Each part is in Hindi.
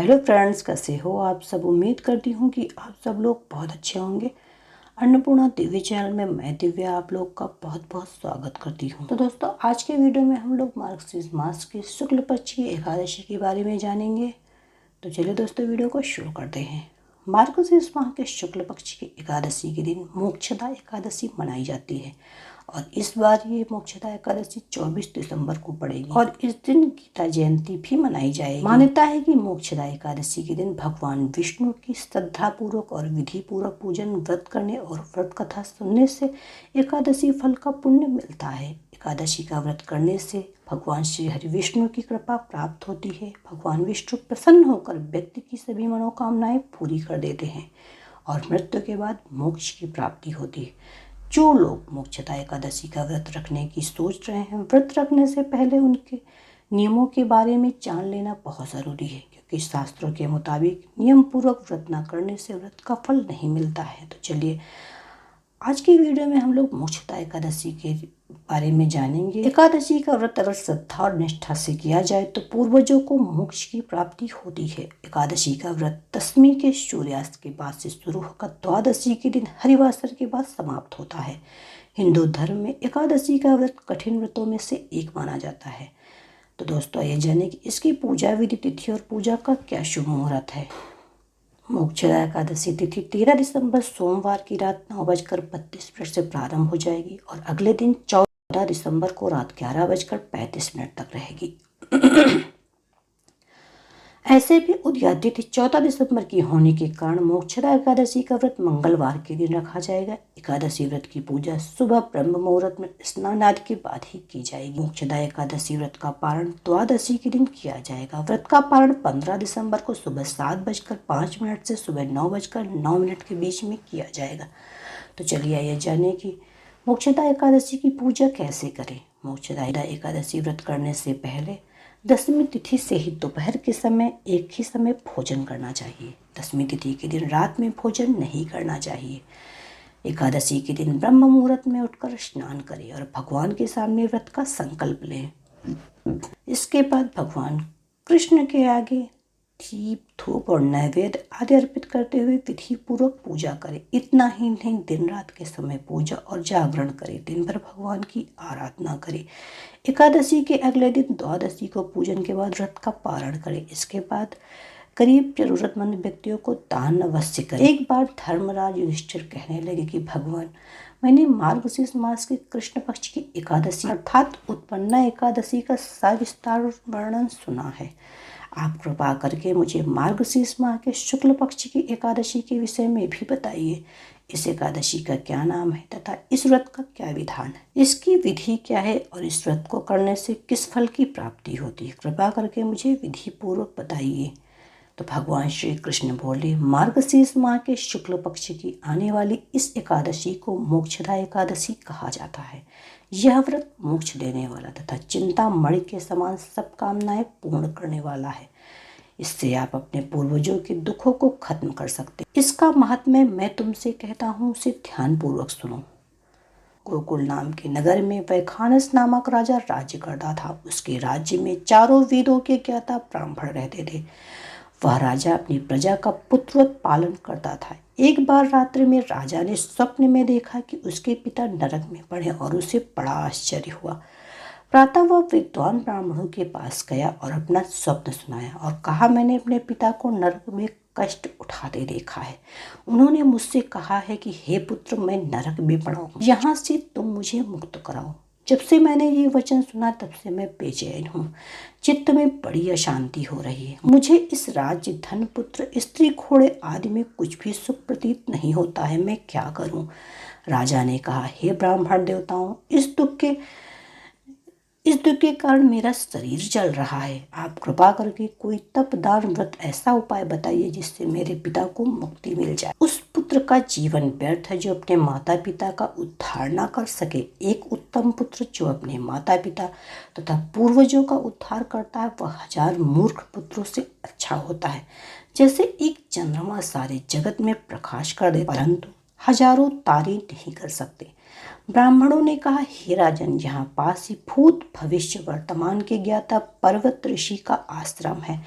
हेलो फ्रेंड्स, कैसे हो आप सब। उम्मीद करती हूँ कि आप सब लोग बहुत अच्छे होंगे। अन्नपूर्णा दिव्य चैनल में मैं दिव्या आप लोग का बहुत बहुत स्वागत करती हूँ। तो दोस्तों, आज के वीडियो में हम लोग मार्गशीर्ष मास की शुक्ल पक्ष की एकादशी के बारे में जानेंगे। तो चलिए दोस्तों, वीडियो को शुरू करते हैं। मार्गशीर्ष माह के शुक्ल पक्ष की एकादशी के दिन मोक्षदा एकादशी मनाई जाती है और इस बार ये मोक्षदा एकादशी 24 दिसंबर को पड़ेगी और इस दिन गीता जयंती भी मनाई जाएगी। मान्यता है कि मोक्षदा एकादशी के दिन भगवान विष्णु की श्रद्धा पूर्वक और विधि पूर्वक पूजन, व्रत करने और व्रत कथा सुनने से एकादशी फल का पुण्य मिलता है। एकादशी का व्रत करने से भगवान श्री हरि विष्णु की कृपा प्राप्त होती है। भगवान विष्णु प्रसन्न होकर व्यक्ति की सभी मनोकामनाएं पूरी कर देते हैं और मृत्यु के बाद मोक्ष की प्राप्ति होती है। जो लोग मोक्षदा एकादशी का व्रत रखने की सोच रहे हैं, व्रत रखने से पहले उनके नियमों के बारे में जान लेना बहुत ज़रूरी है, क्योंकि शास्त्रों के मुताबिक नियम पूर्वक व्रत न करने से व्रत का फल नहीं मिलता है। तो चलिए, आज की वीडियो में हम लोग मोक्षदा एकादशी के बारे में जानेंगे। एकादशी का व्रत अगर श्रद्धा और निष्ठा से किया जाए तो पूर्वजों को मोक्ष की प्राप्ति होती है। एकादशी का व्रत दशमी के सूर्यास्त के बाद से शुरू होकर द्वादशी के दिन हरिवासर के बाद समाप्त होता है। हिंदू धर्म में एकादशी का व्रत कठिन व्रतों में से एक माना जाता है। तो दोस्तों, ये जाने कि इसकी पूजा विधि, तिथि और पूजा का क्या शुभ मुहूर्त है। मोक्षदा एकादशी तिथि 13 दिसंबर सोमवार की रात 9:32 से प्रारंभ हो जाएगी और अगले दिन 14 दिसंबर को रात 11:35 तक रहेगी। ऐसे भी उदयादित तिथि 14 दिसंबर की होने के कारण मोक्षदा एकादशी का व्रत मंगलवार के दिन रखा जाएगा। एकादशी व्रत की पूजा सुबह ब्रह्म मुहूर्त में स्नान आदि के बाद ही की जाएगी। मोक्षदा एकादशी व्रत का पारण द्वादशी के दिन किया जाएगा। व्रत का पारण 15 दिसंबर को सुबह 7:05 से सुबह 9:09 के बीच में किया जाएगा। तो चलिए ये जाने कि मोक्षदा एकादशी की पूजा कैसे करें। मोक्षदा एकादशी व्रत करने से पहले दशमी तिथि से ही दोपहर के समय एक ही समय भोजन करना चाहिए। दशमी तिथि के दिन रात में भोजन नहीं करना चाहिए। एकादशी के दिन ब्रह्म मुहूर्त में उठकर स्नान करें और भगवान के सामने व्रत का संकल्प लें। इसके बाद भगवान कृष्ण के आगे दीप, धूप और नैवेद्य आदि अर्पित करते हुए विधि पूर्वक पूजा करें। इतना ही नहीं, दिन रात के समय पूजा और जागरण करें। दिन भर भगवान की आराधना करें। एकादशी के अगले दिन द्वादशी को पूजन के बाद व्रत का पारण करें। इसके बाद करीब जरूरतमंद व्यक्तियों को दान अवश्य करें। एक बार धर्मराज युधिष्ठिर कहने लगे कि भगवान, मैंने मार्गशीर्ष मास के कृष्ण पक्ष की एकादशी अर्थात उत्पन्ना एकादशी का सविस्तार वर्णन सुना है। आप कृपा करके मुझे मार्गशीर्ष माह के शुक्ल पक्ष की एकादशी के विषय में भी बताइए। इस एकादशी का क्या नाम है तथा इस व्रत का क्या विधान है, इसकी विधि क्या है और इस व्रत को करने से किस फल की प्राप्ति होती है। कृपा करके मुझे विधि पूर्वक बताइए। तो भगवान श्री कृष्ण बोले, मार्गशीर्ष माह के शुक्ल पक्ष की आने वाली इस एकादशी को मोक्षदा एकादशी कहा जाता है। यह व्रत मोक्ष देने वाला तथा चिंतामणि के समान सब कामनाएं पूर्ण करने वाला है। इससे आप अपने पूर्वजों के दुखों को खत्म कर सकते। इसका महात्म्य मैं तुमसे कहता हूँ, उसे ध्यान पूर्वक सुनो। गोकुल नाम के नगर में वैखानस नामक राजा राज्य करता था। उसके राज्य में चारों वेदों के ज्ञाता ब्राह्मण रहते थे। वह राजा अपनी प्रजा का पुत्रवत पालन करता था। एक बार रात्रि में राजा ने स्वप्न में देखा कि उसके पिता नरक में पड़े और उसे बड़ा आश्चर्य हुआ। प्रातः वह विद्वान ब्राह्मणों के पास गया और अपना स्वप्न सुनाया और कहा, मैंने अपने पिता को नरक में कष्ट उठाते देखा है। उन्होंने मुझसे कहा है कि हे पुत्र, मैं नरक में पड़ा हूँ, यहाँ से तुम मुझे मुक्त कराओ। जब से मैंने ये वचन सुना तब से मैं बेचैन हूँ। चित्त में बड़ी अशांति हो रही है। मुझे इस राज्य, धन, पुत्र, स्त्री, घोड़े आदि में कुछ भी सुख प्रतीत नहीं होता है। मैं क्या करूँ। राजा ने कहा, हे ब्राह्मण देवताओं, इस दुख के कारण मेरा शरीर जल रहा है। आप कृपा करके कोई तप, दान, व्रत ऐसा उपाय बताइए जिससे मेरे पिता को मुक्ति मिल जाए। उस पुत्र का जीवन व्यर्थ है जो अपने माता पिता का उद्धार न कर सके। एक उत्तम पुत्र जो अपने माता पिता तथा पूर्वजों का उद्धार करता है, वह 1000 मूर्ख पुत्रों से अच्छा होता है। जैसे एक चंद्रमा सारे जगत में प्रकाश कर दे, परंतु हजारों तारे नहीं कर सकते। ब्राह्मणों ने कहा, हे राजन, यहाँ पास ही भूत भविष्य वर्तमान के ज्ञाता पर्वत ऋषि का आश्रम है।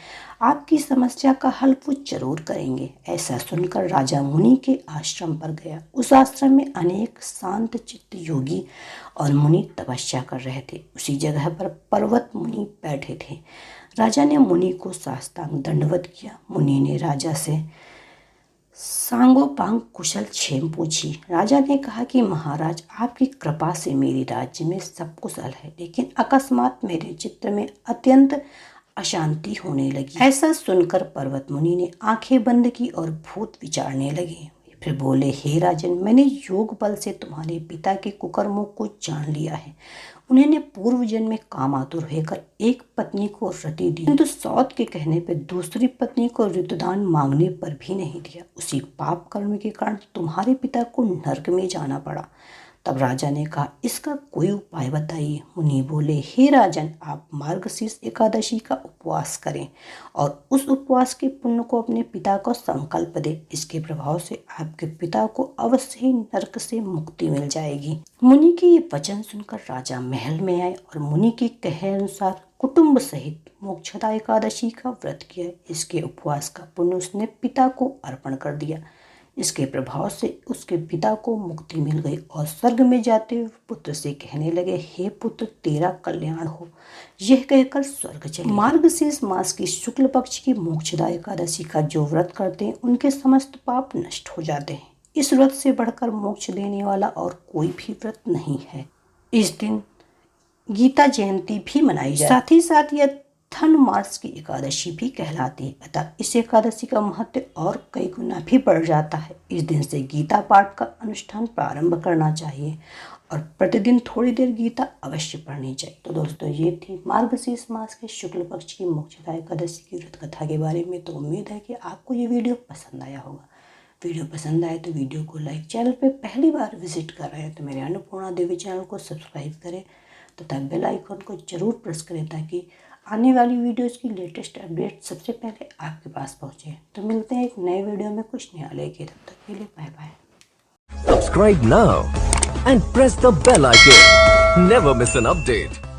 आपकी समस्या का हल वो जरूर करेंगे। ऐसा सुनकर राजा मुनि के आश्रम पर गया। उस आश्रम में अनेक शांत चित्त योगी और मुनि तपस्या कर रहे थे। उसी जगह पर पर्वत मुनि बैठे थे। राजा ने मुनि को साष्टांग दंडवत किया। मुनि ने राजा से सांगोपांग कुशल क्षेम पूछी। राजा ने कहा कि महाराज, आपकी कृपा से मेरे राज्य में सब कुशल है, लेकिन अकस्मात मेरे चित्त में अत्यंत अशांति होने लगी। ऐसा सुनकर पर्वत मुनि ने आंखें बंद की और भूत विचारने लगे। फिर बोले, हे राजन, मैंने योग बल से तुम्हारे पिता के कुकर्मों को जान लिया है। उन्होंने पूर्व जन्म में कामातुर होकर एक पत्नी को रति दी, किंतु सौत के कहने पर दूसरी पत्नी को ऋतुदान मांगने पर भी नहीं दिया। उसी पाप कर्म के कारण तुम्हारे पिता को नरक में जाना पड़ा। तब राजा ने कहा, इसका कोई उपाय बताइए। मुनि बोले, हे राजन, आप मार्गशीर्ष एकादशी का उपवास करें और उस उपवास के पुण्य को अपने पिता को संकल्प दें। इसके प्रभाव से आपके पिता को अवश्य ही नरक से मुक्ति मिल जाएगी। मुनि के ये वचन सुनकर राजा महल में आए और मुनि के कहे अनुसार कुटुंब सहित मोक्षदा एकादशी का व्रत किया। इसके उपवास का पुण्य उसने पिता को अर्पण कर दिया। इसके प्रभाव से उसके पिता को मुक्ति मिल गई और स्वर्ग में जाते हुए पुत्र से कहने लगे, हे पुत्र, तेरा कल्याण हो। यह कहकर स्वर्ग चले। मार्गशीर्ष मास की शुक्ल पक्ष की मोक्षदा एकादशी का जो व्रत करते हैं, उनके समस्त पाप नष्ट हो जाते हैं। इस व्रत से बढ़कर मोक्ष देने वाला और कोई भी व्रत नहीं है। इस दिन गीता जयंती भी मनाई जाती है। साथ ही साथ यह धनुर्मास की एकादशी भी कहलाती है। अतः इस एकादशी का महत्व और कई गुना भी बढ़ जाता है। इस दिन से गीता पाठ का अनुष्ठान प्रारंभ करना चाहिए और प्रतिदिन थोड़ी देर गीता अवश्य पढ़नी चाहिए। तो दोस्तों, ये थी मार्गशीर्ष मास के शुक्ल पक्ष की मोक्षदा एकादशी की व्रत कथा के बारे में। तो उम्मीद है कि आपको ये वीडियो पसंद आया होगा। वीडियो पसंद आए तो वीडियो को लाइक, चैनल पे पहली बार विजिट कर रहे हैं तो मेरे अन्नपूर्णा देवी चैनल को सब्सक्राइब करें तथा बेल आइकन को जरूर प्रेस करें ताकि आने वाली वीडियोस की लेटेस्ट अपडेट सबसे पहले आपके पास पहुंचे। तो मिलते हैं एक नए वीडियो में कुछ नया लेके। तब तक के लिए bye bye. Subscribe now and press the bell icon. Never miss an update.